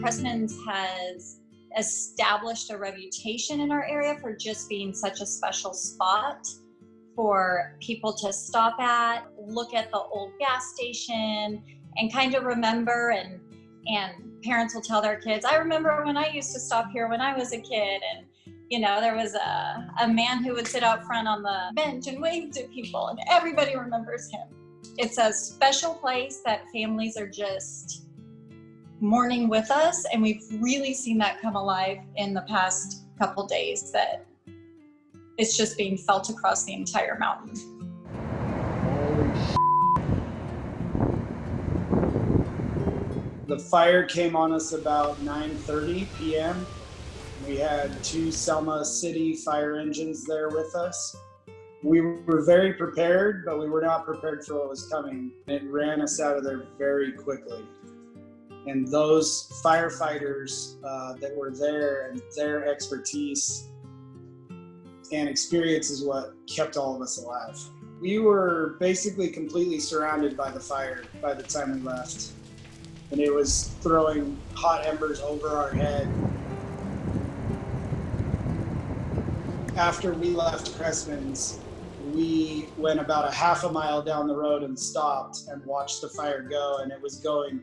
Cressman's has established a reputation in our area for just being such a special spot for people to stop at, look at the old gas station, and kind of remember, and parents will tell their kids, I remember when I used to stop here when I was a kid, and you know, there was a man who would sit out front on the bench and wave to people, and everybody remembers him. It's a special place that families are just mourning with us, and we've really seen that come alive in the past couple days, that it's just being felt across the entire mountain. The fire came on us about 9:30 p.m. We had 2 Selma City fire engines there with us. We were very prepared, but we were not prepared for what was coming. It ran us out of there very quickly. And those firefighters that were there, and their expertise and experience is what kept all of us alive. We were basically completely surrounded by the fire by the time we left. And it was throwing hot embers over our head. After we left Cressman's, we went about a half a mile down the road and stopped and watched the fire go, and it was going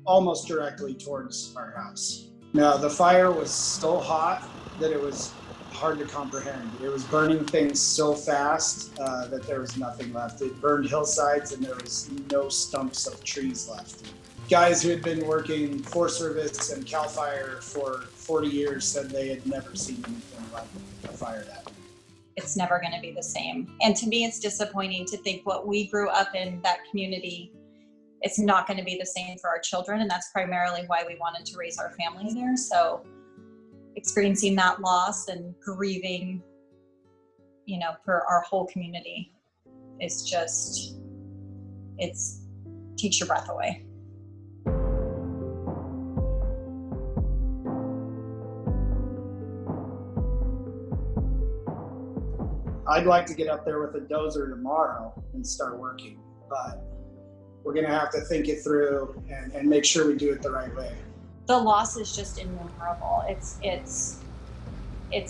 almost directly towards our house. Now, the fire was so hot that it was hard to comprehend. It was burning things so fast that there was nothing left. It burned hillsides and there was no stumps of trees left. Guys who had been working Forest Service and CAL FIRE for 40 years said they had never seen anything like a fire that. It's never going to be the same. And to me, it's disappointing to think what we grew up in that community, it's not going to be the same for our children. And that's primarily why we wanted to raise our family there. So experiencing that loss and grieving, you know, for our whole community is just, it's takes your breath away. I'd like to get up there with a dozer tomorrow and start working, but we're gonna have to think it through and make sure we do it the right way. The loss is just innumerable. It's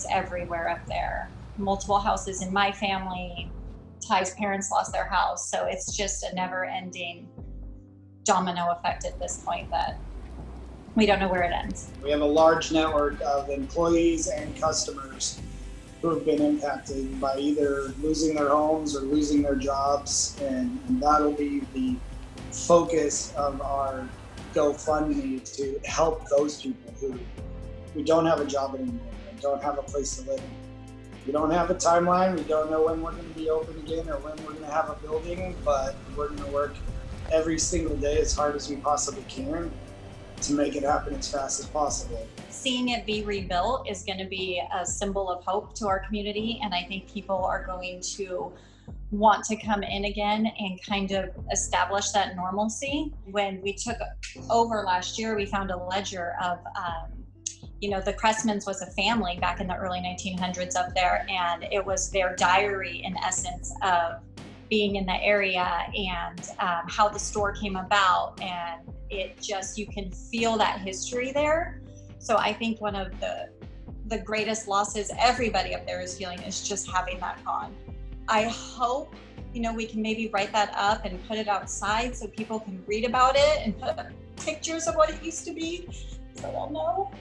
everywhere up there. Multiple houses in my family. Ty's parents lost their house, so it's just a never-ending domino effect at this point that we don't know where it ends. We have a large network of employees and customers who have been impacted by either losing their homes or losing their jobs, and that'll be the focus of our GoFundMe, to help those people who don't have a job anymore and don't have a place to live. We don't have a timeline. We don't know when we're going to be open again or when we're going to have a building, but we're going to work every single day as hard as we possibly can to make it happen as fast as possible. Seeing it be rebuilt is going to be a symbol of hope to our community, and I think people are going to want to come in again and kind of establish that normalcy. When we took over last year, we found a ledger of, the Cressmans was a family back in the early 1900s up there, and it was their diary in essence of being in the area and how the store came about, and it just, you can feel that history there. So I think one of the greatest losses everybody up there is feeling is just having that gone. I hope, we can maybe write that up and put it outside so people can read about it and put pictures of what it used to be, so they'll know.